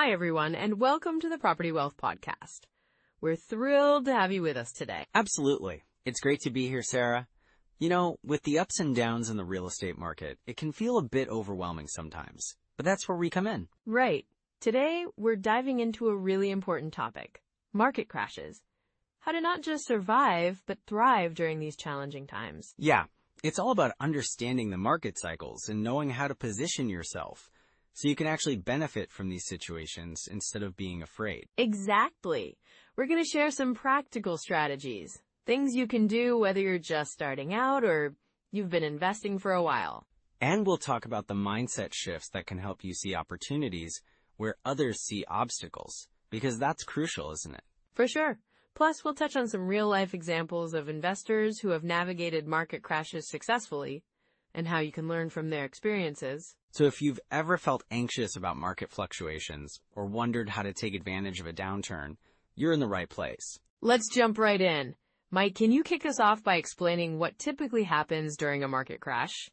Hi, everyone, and welcome to the Property Wealth Podcast. We're thrilled to have you with us today. Absolutely. It's great to be here, Sarah. You know, with the ups and downs in the real estate market, it can feel a bit overwhelming sometimes, but that's where we come in. Right. Today, we're diving into a really important topic, market crashes. How to not just survive, but thrive during these challenging times. Yeah, it's all about understanding the market cycles and knowing how to position yourself so you can actually benefit from these situations instead of being afraid. Exactly. We're going to share some practical strategies, things you can do whether you're just starting out or you've been investing for a while. And we'll talk about the mindset shifts that can help you see opportunities where others see obstacles, because that's crucial, isn't it? For sure. Plus, we'll touch on some real-life examples of investors who have navigated market crashes successfully and how you can learn from their experiences. So if you've ever felt anxious about market fluctuations or wondered how to take advantage of a downturn, you're in the right place. Let's jump right in. Mike, can you kick us off by explaining what typically happens during a market crash?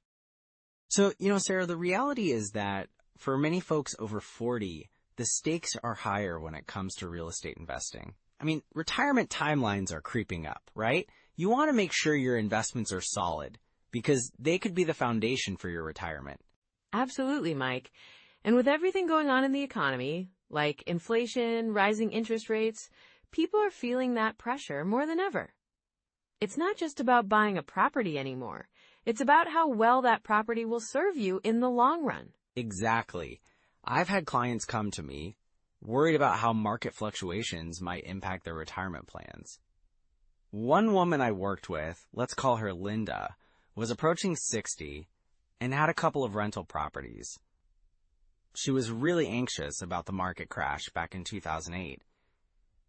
So, Sarah, the reality is that for many folks over 40, the stakes are higher when it comes to real estate investing. I mean, retirement timelines are creeping up, right? You want to make sure your investments are solid because they could be the foundation for your retirement. Absolutely, Mike. And with everything going on in the economy, like inflation, rising interest rates, people are feeling that pressure more than ever. It's not just about buying a property anymore. It's about how well that property will serve you in the long run. Exactly. I've had clients come to me worried about how market fluctuations might impact their retirement plans. One woman I worked with, let's call her Linda, was approaching 60 and had a couple of rental properties. She was really anxious about the market crash back in 2008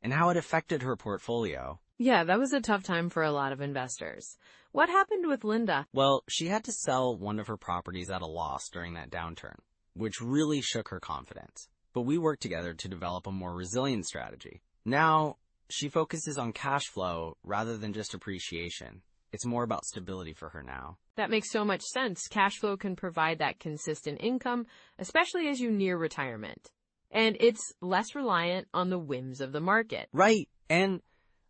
and how it affected her portfolio. Yeah, that was a tough time for a lot of investors. What happened with Linda? Well, she had to sell one of her properties at a loss during that downturn, which really shook her confidence. But we worked together to develop a more resilient strategy. Now, she focuses on cash flow rather than just appreciation. It's more about stability for her now. That makes so much sense. Cash flow can provide that consistent income, especially as you near retirement. And it's less reliant on the whims of the market. Right. And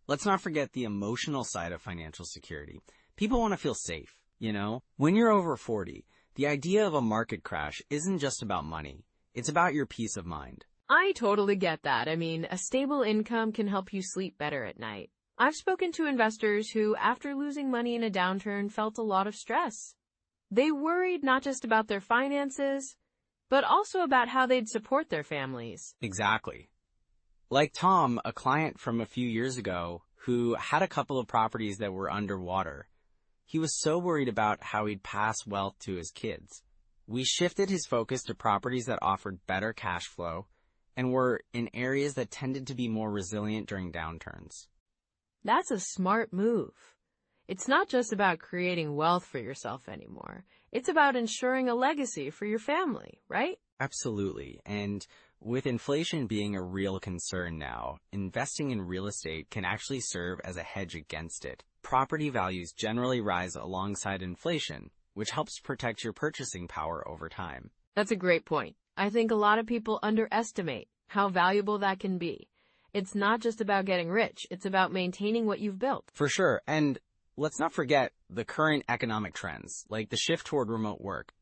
let's not forget the emotional side of financial security. People want to feel safe, When you're over 40, the idea of a market crash isn't just about money. It's about your peace of mind. I totally get that. I mean, a stable income can help you sleep better at night. I've spoken to investors who, after losing money in a downturn, felt a lot of stress. They worried not just about their finances, but also about how they'd support their families. Exactly. Like Tom, a client from a few years ago who had a couple of properties that were underwater. He was so worried about how he'd pass wealth to his kids. We shifted his focus to properties that offered better cash flow and were in areas that tended to be more resilient during downturns. That's a smart move. It's not just about creating wealth for yourself anymore. It's about ensuring a legacy for your family, right? Absolutely. And with inflation being a real concern now, investing in real estate can actually serve as a hedge against it. Property values generally rise alongside inflation, which helps protect your purchasing power over time. That's a great point. I think a lot of people underestimate how valuable that can be. It's not just about getting rich. It's about maintaining what you've built. For sure. And let's not forget the current economic trends, like the shift toward remote work.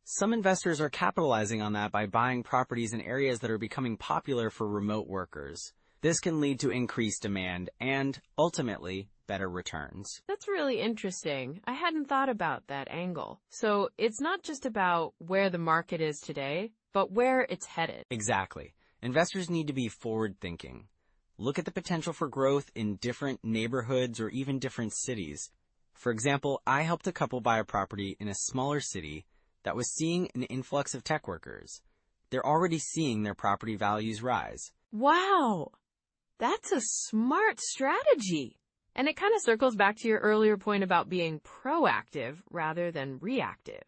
Some investors are capitalizing on that by buying properties in areas that are becoming popular for remote workers. This can lead to increased demand and, ultimately, better returns. That's really interesting. I hadn't thought about that angle. So it's not just about where the market is today, but where it's headed. Exactly. Investors need to be forward-thinking. Look at the potential for growth in different neighborhoods or even different cities. For example, I helped a couple buy a property in a smaller city that was seeing an influx of tech workers. They're already seeing their property values rise. Wow! That's a smart strategy. And it kind of circles back to your earlier point about being proactive rather than reactive.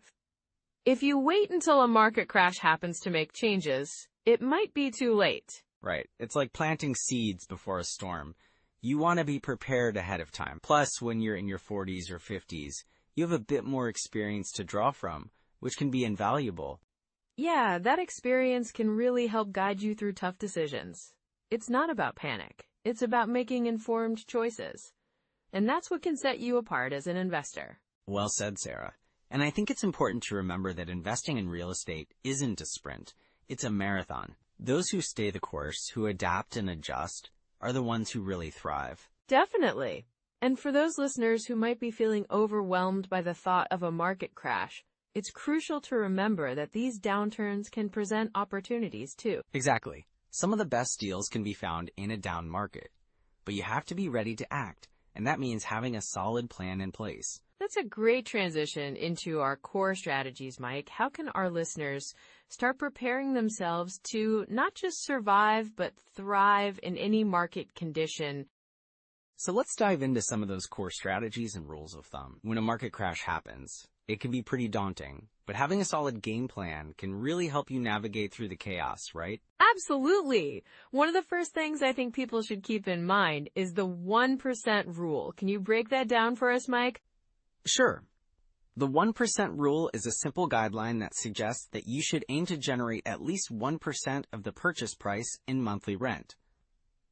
If you wait until a market crash happens to make changes, it might be too late. Right. It's like planting seeds before a storm. You want to be prepared ahead of time. Plus, when you're in your 40s or 50s, you have a bit more experience to draw from, which can be invaluable. Yeah, that experience can really help guide you through tough decisions. It's not about panic. It's about making informed choices. And that's what can set you apart as an investor. Well said, Sarah. And I think it's important to remember that investing in real estate isn't a sprint. It's a marathon. Those who stay the course, who adapt and adjust, are the ones who really thrive. Definitely. And for those listeners who might be feeling overwhelmed by the thought of a market crash, it's crucial to remember that these downturns can present opportunities too. Exactly. Some of the best deals can be found in a down market. But you have to be ready to act, and that means having a solid plan in place. That's a great transition into our core strategies, Mike. How can our listeners start preparing themselves to not just survive, but thrive in any market condition? So let's dive into some of those core strategies and rules of thumb. When a market crash happens, it can be pretty daunting, but having a solid game plan can really help you navigate through the chaos, right? Absolutely. One of the first things I think people should keep in mind is the 1% rule. Can you break that down for us, Mike? Sure. The 1% rule is a simple guideline that suggests that you should aim to generate at least 1% of the purchase price in monthly rent.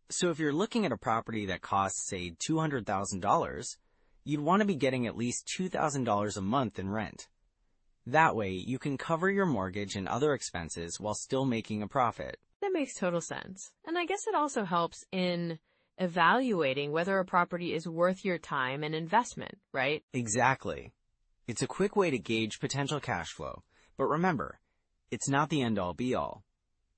So if you're looking at a property that costs, say, $200,000, you'd want to be getting at least $2,000 a month in rent. That way, you can cover your mortgage and other expenses while still making a profit. That makes total sense. And I guess it also helps in evaluating whether a property is worth your time and investment, right? Exactly. It's a quick way to gauge potential cash flow. But remember, it's not the end-all be-all.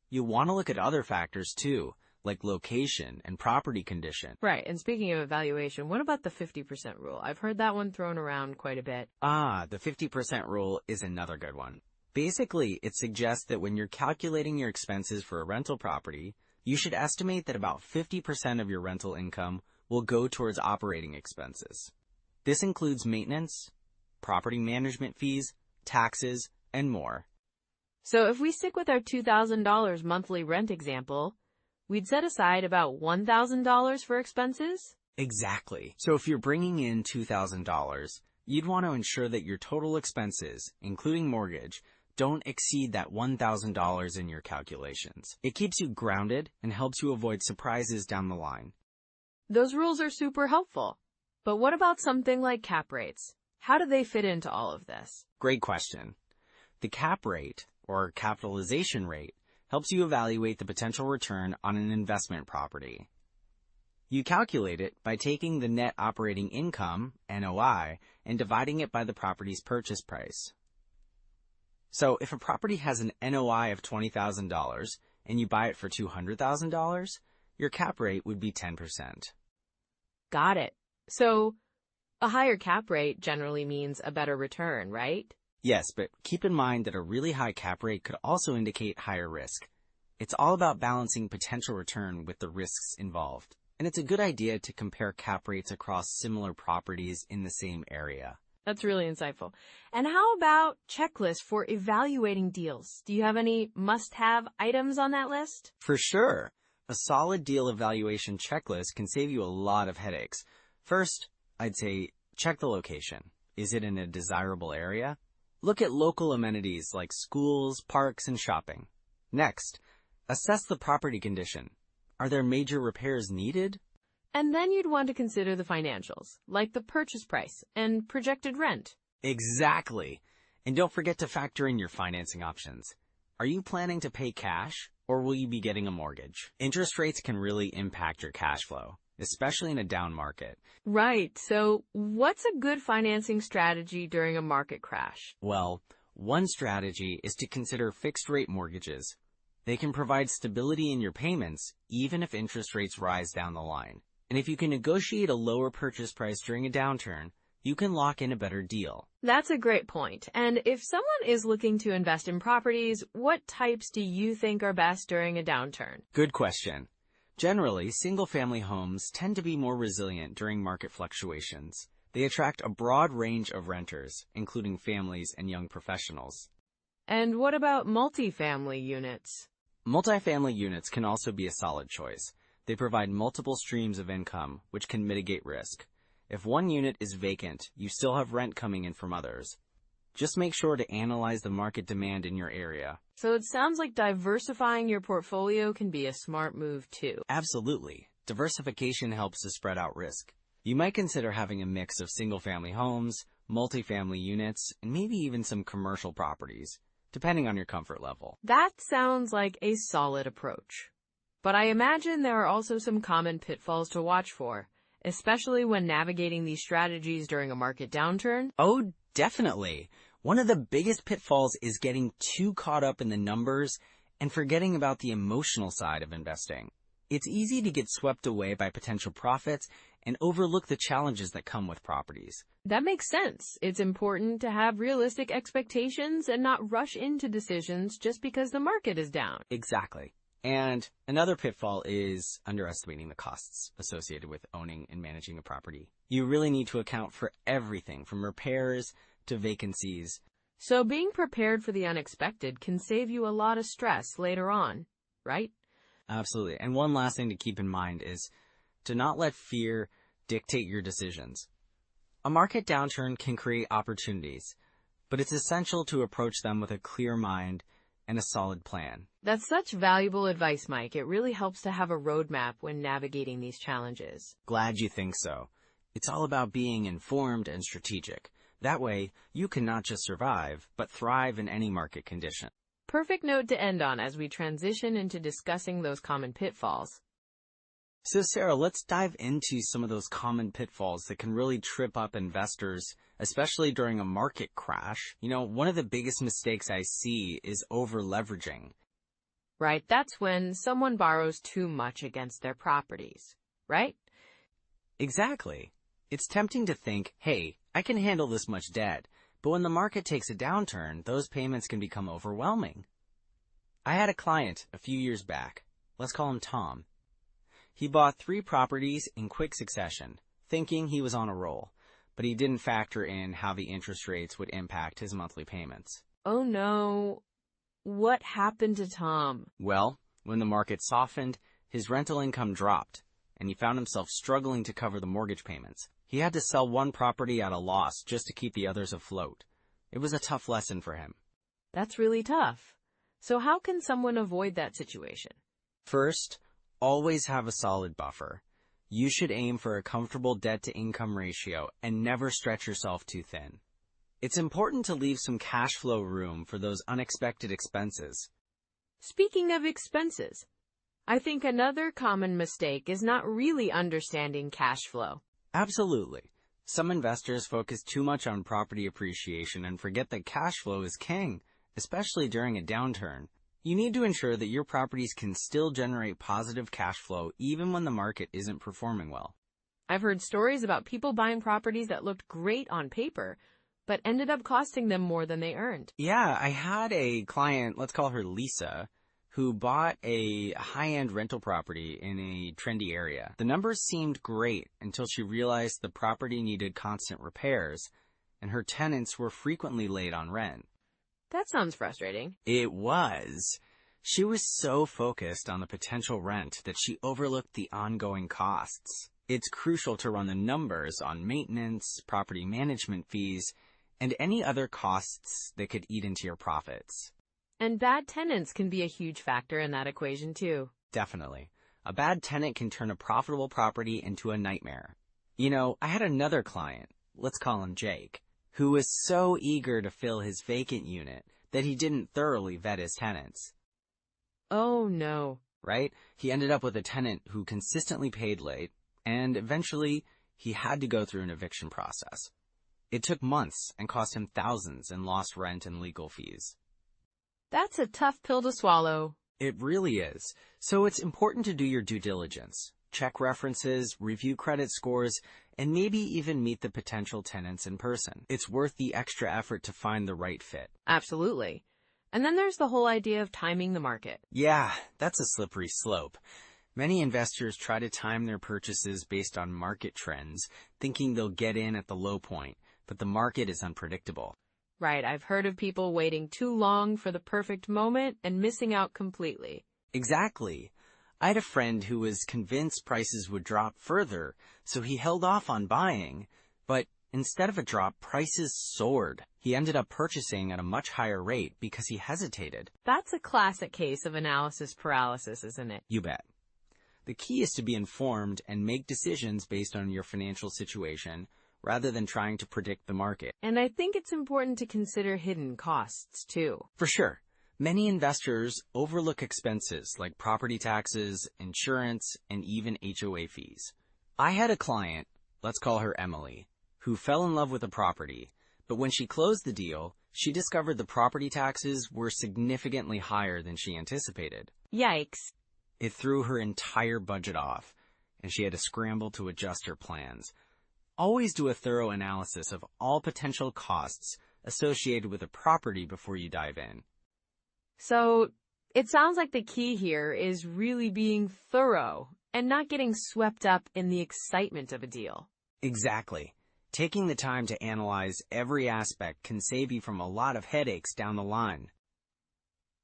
You'll want to look at other factors too, like location and property condition. Right. And speaking of evaluation, what about the 50% rule? I've heard that one thrown around quite a bit. The 50% rule is another good one. Basically, it suggests that when you're calculating your expenses for a rental property, you should estimate that about 50% of your rental income will go towards operating expenses. This includes maintenance, property management fees, taxes, and more. So if we stick with our $2,000 monthly rent example, we'd set aside about $1,000 for expenses? Exactly. So if you're bringing in $2,000, you'd want to ensure that your total expenses, including mortgage, don't exceed that $1,000 in your calculations. It keeps you grounded and helps you avoid surprises down the line. Those rules are super helpful. But what about something like cap rates? How do they fit into all of this? Great question. The cap rate, or capitalization rate, helps you evaluate the potential return on an investment property. You calculate it by taking the net operating income, NOI, and dividing it by the property's purchase price. So if a property has an NOI of $20,000 and you buy it for $200,000, your cap rate would be 10%. Got it. So a higher cap rate generally means a better return, right? Yes, but keep in mind that a really high cap rate could also indicate higher risk. It's all about balancing potential return with the risks involved. And it's a good idea to compare cap rates across similar properties in the same area. That's really insightful. And how about checklists for evaluating deals? Do you have any must-have items on that list? For sure. A solid deal evaluation checklist can save you a lot of headaches. First, I'd say check the location. Is it in a desirable area? Look at local amenities like schools, parks, and shopping. Next, assess the property condition. Are there major repairs needed? And then you'd want to consider the financials, like the purchase price and projected rent. Exactly. And don't forget to factor in your financing options. Are you planning to pay cash, or will you be getting a mortgage? Interest rates can really impact your cash flow, especially in a down market. Right. So what's a good financing strategy during a market crash? Well, one strategy is to consider fixed-rate mortgages. They can provide stability in your payments, even if interest rates rise down the line. And if you can negotiate a lower purchase price during a downturn, you can lock in a better deal. That's a great point. And if someone is looking to invest in properties, what types do you think are best during a downturn? Good question. Generally, single-family homes tend to be more resilient during market fluctuations. They attract a broad range of renters, including families and young professionals. And what about multifamily units? Multifamily units can also be a solid choice. They provide multiple streams of income, which can mitigate risk. If one unit is vacant, you still have rent coming in from others. Just make sure to analyze the market demand in your area. So it sounds like diversifying your portfolio can be a smart move too. Absolutely. Diversification helps to spread out risk. You might consider having a mix of single-family homes, multifamily units, and maybe even some commercial properties, depending on your comfort level. That sounds like a solid approach. But I imagine there are also some common pitfalls to watch for, especially when navigating these strategies during a market downturn. Oh, definitely. One of the biggest pitfalls is getting too caught up in the numbers and forgetting about the emotional side of investing. It's easy to get swept away by potential profits and overlook the challenges that come with properties. That makes sense. It's important to have realistic expectations and not rush into decisions just because the market is down. Exactly. And another pitfall is underestimating the costs associated with owning and managing a property. You really need to account for everything from repairs to vacancies. So being prepared for the unexpected can save you a lot of stress later on, right? Absolutely. And one last thing to keep in mind is to not let fear dictate your decisions. A market downturn can create opportunities, but it's essential to approach them with a clear mind and a solid plan. That's such valuable advice, Mike. It really helps to have a roadmap when navigating these challenges. Glad you think so. It's all about being informed and strategic. That way, you can not just survive, but thrive in any market condition. Perfect note to end on as we transition into discussing those common pitfalls. So Sarah, let's dive into some of those common pitfalls that can really trip up investors, especially during a market crash. One of the biggest mistakes I see is over-leveraging. Right, that's when someone borrows too much against their properties, right? Exactly. It's tempting to think, hey, I can handle this much debt, but when the market takes a downturn, those payments can become overwhelming. I had a client a few years back. Let's call him Tom. He bought 3 properties in quick succession, thinking he was on a roll, but he didn't factor in how the interest rates would impact his monthly payments. Oh no. What happened to Tom? Well, when the market softened, his rental income dropped, and he found himself struggling to cover the mortgage payments. He had to sell one property at a loss just to keep the others afloat. It was a tough lesson for him. That's really tough. So how can someone avoid that situation? First, always have a solid buffer. You should aim for a comfortable debt-to-income ratio and never stretch yourself too thin. It's important to leave some cash flow room for those unexpected expenses. Speaking of expenses, I think another common mistake is not really understanding cash flow. Absolutely. Some investors focus too much on property appreciation and forget that cash flow is king, especially during a downturn. You need to ensure that your properties can still generate positive cash flow even when the market isn't performing well. I've heard stories about people buying properties that looked great on paper, but ended up costing them more than they earned. Yeah, I had a client, let's call her Lisa, who bought a high-end rental property in a trendy area. The numbers seemed great until she realized the property needed constant repairs, and her tenants were frequently late on rent. That sounds frustrating. It was. She was so focused on the potential rent that she overlooked the ongoing costs. It's crucial to run the numbers on maintenance, property management fees, and any other costs that could eat into your profits. And bad tenants can be a huge factor in that equation too. Definitely. A bad tenant can turn a profitable property into a nightmare. I had another client, let's call him Jake, who was so eager to fill his vacant unit that he didn't thoroughly vet his tenants. Oh no. Right? He ended up with a tenant who consistently paid late, and eventually he had to go through an eviction process. It took months and cost him thousands in lost rent and legal fees. That's a tough pill to swallow. It really is. So it's important to do your due diligence. Check references, review credit scores, and maybe even meet the potential tenants in person. It's worth the extra effort to find the right fit. Absolutely. And then there's the whole idea of timing the market. Yeah, that's a slippery slope. Many investors try to time their purchases based on market trends, thinking they'll get in at the low point, but the market is unpredictable. Right, I've heard of people waiting too long for the perfect moment and missing out completely. Exactly. I had a friend who was convinced prices would drop further, so he held off on buying, but instead of a drop, prices soared. He ended up purchasing at a much higher rate because he hesitated. That's a classic case of analysis paralysis, isn't it? You bet. The key is to be informed and make decisions based on your financial situation rather than trying to predict the market. And I think it's important to consider hidden costs, too. For sure. Many investors overlook expenses like property taxes, insurance, and even HOA fees. I had a client, let's call her Emily, who fell in love with a property, but when she closed the deal, she discovered the property taxes were significantly higher than she anticipated. Yikes. It threw her entire budget off, and she had to scramble to adjust her plans. Always do a thorough analysis of all potential costs associated with a property before you dive in. So, it sounds like the key here is really being thorough and not getting swept up in the excitement of a deal. Exactly. Taking the time to analyze every aspect can save you from a lot of headaches down the line.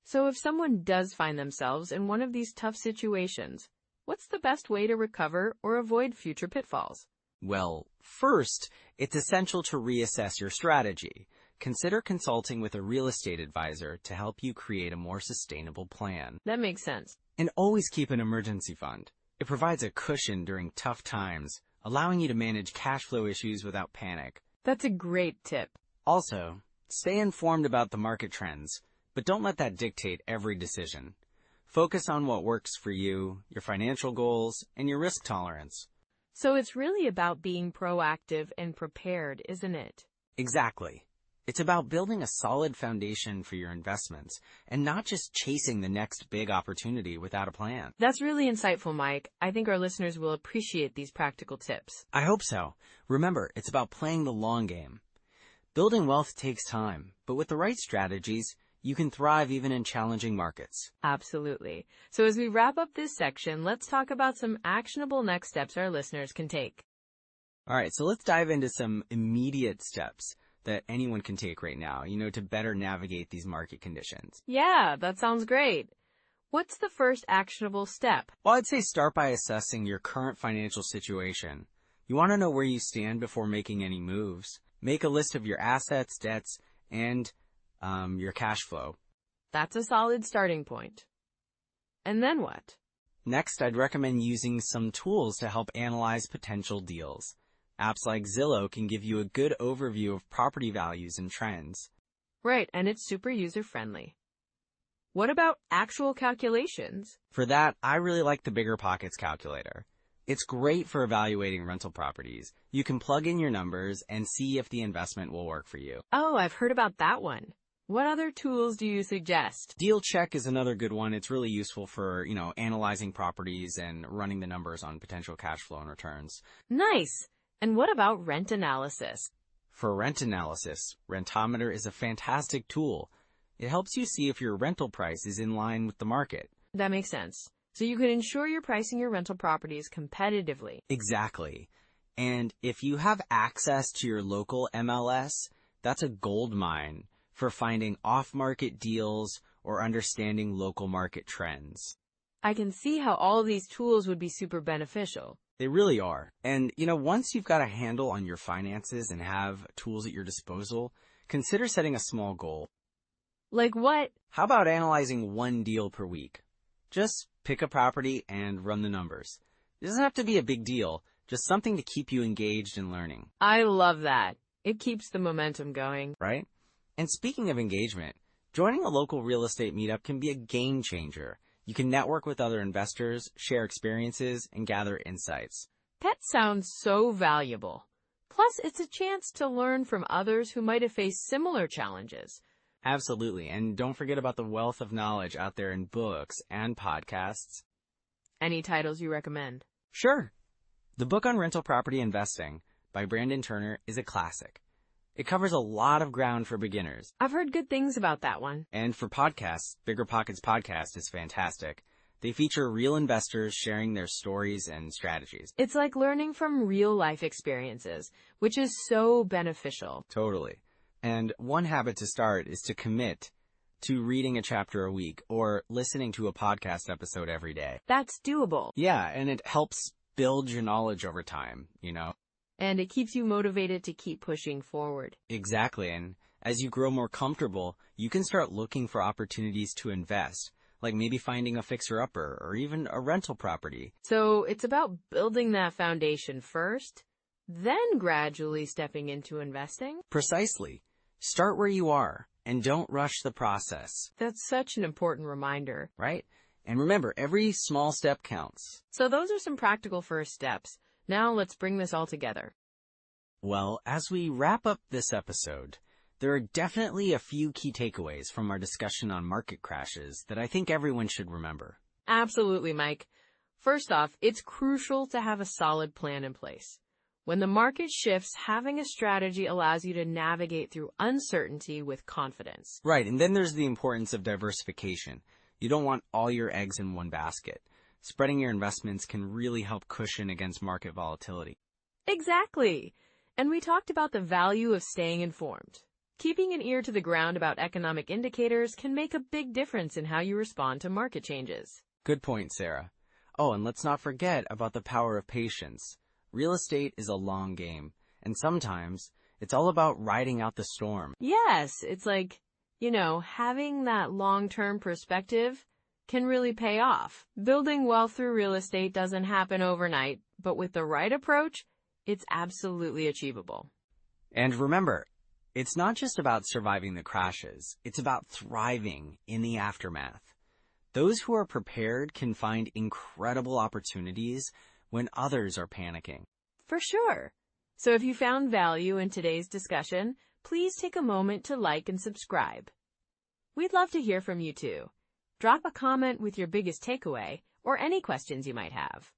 So if someone does find themselves in one of these tough situations, what's the best way to recover or avoid future pitfalls? Well, first, it's essential to reassess your strategy. Consider consulting with a real estate advisor to help you create a more sustainable plan. That makes sense. And always keep an emergency fund. It provides a cushion during tough times, allowing you to manage cash flow issues without panic. That's a great tip. Also, stay informed about the market trends, but don't let that dictate every decision. Focus on what works for you, your financial goals, and your risk tolerance. So it's really about being proactive and prepared, isn't it? Exactly. It's about building a solid foundation for your investments and not just chasing the next big opportunity without a plan. That's really insightful, Mike. I think our listeners will appreciate these practical tips. I hope so. Remember, it's about playing the long game. Building wealth takes time, but with the right strategies, you can thrive even in challenging markets. Absolutely. So as we wrap up this section, let's talk about some actionable next steps our listeners can take. All right, so let's dive into some immediate steps that anyone can take right now, to better navigate these market conditions. Yeah, that sounds great. What's the first actionable step? Well, I'd say start by assessing your current financial situation. You want to know where you stand before making any moves. Make a list of your assets, debts, and your cash flow. That's a solid starting point. And then what? Next, I'd recommend using some tools to help analyze potential deals. Apps like Zillow can give you a good overview of property values and trends. Right, and it's super user-friendly. What about actual calculations? For that, I really like the BiggerPockets calculator. It's great for evaluating rental properties. You can plug in your numbers and see if the investment will work for you. Oh, I've heard about that one. What other tools do you suggest? Deal Check is another good one. It's really useful for, analyzing properties and running the numbers on potential cash flow and returns. Nice. And what about rent analysis? For rent analysis, Rentometer is a fantastic tool. It helps you see if your rental price is in line with the market. That makes sense. So you can ensure you're pricing your rental properties competitively. Exactly. And if you have access to your local MLS, that's a gold mine for finding off-market deals or understanding local market trends. I can see how all of these tools would be super beneficial. They really are. And, once you've got a handle on your finances and have tools at your disposal, consider setting a small goal. Like what? How about analyzing one deal per week? Just pick a property and run the numbers. It doesn't have to be a big deal, just something to keep you engaged in learning. I love that. It keeps the momentum going. Right? And speaking of engagement, joining a local real estate meetup can be a game changer. You can network with other investors, share experiences, and gather insights. That sounds so valuable. Plus, it's a chance to learn from others who might have faced similar challenges. Absolutely. And don't forget about the wealth of knowledge out there in books and podcasts. Any titles you recommend? Sure. The book on rental property investing by Brandon Turner is a classic. It covers a lot of ground for beginners. I've heard good things about that one. And for podcasts, BiggerPockets podcast is fantastic. They feature real investors sharing their stories and strategies. It's like learning from real-life experiences, which is so beneficial. Totally. And one habit to start is to commit to reading a chapter a week or listening to a podcast episode every day. That's doable. Yeah, and it helps build your knowledge over time, and it keeps you motivated to keep pushing forward. Exactly, and as you grow more comfortable, you can start looking for opportunities to invest, like maybe finding a fixer-upper or even a rental property. So it's about building that foundation first, then gradually stepping into investing. Precisely. Start where you are and don't rush the process. That's such an important reminder. Right? And remember, every small step counts. So those are some practical first steps. Now let's bring this all together. Well, as we wrap up this episode, there are definitely a few key takeaways from our discussion on market crashes that I think everyone should remember. Absolutely, Mike. First off, it's crucial to have a solid plan in place. When the market shifts, having a strategy allows you to navigate through uncertainty with confidence. Right, and then there's the importance of diversification. You don't want all your eggs in one basket. Spreading your investments can really help cushion against market volatility. Exactly. And we talked about the value of staying informed. Keeping an ear to the ground about economic indicators can make a big difference in how you respond to market changes. Good point, Sarah. Oh, and let's not forget about the power of patience. Real estate is a long game, and sometimes it's all about riding out the storm. Yes, it's like, having that long-term perspective can really pay off. Building wealth through real estate doesn't happen overnight, but with the right approach, it's absolutely achievable. And remember, it's not just about surviving the crashes, it's about thriving in the aftermath. Those who are prepared can find incredible opportunities when others are panicking. For sure. So if you found value in today's discussion, please take a moment to like and subscribe. We'd love to hear from you too. Drop a comment with your biggest takeaway or any questions you might have.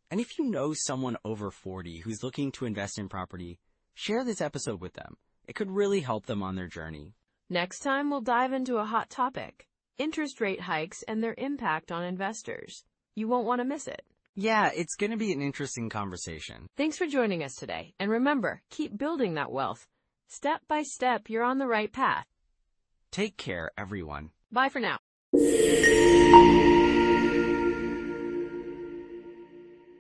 And if you know someone over 40 who's looking to invest in property, share this episode with them. It could really help them on their journey. Next time, we'll dive into a hot topic, interest rate hikes and their impact on investors. You won't want to miss it. Yeah, it's going to be an interesting conversation. Thanks for joining us today. And remember, keep building that wealth. Step by step, you're on the right path. Take care, everyone. Bye for now.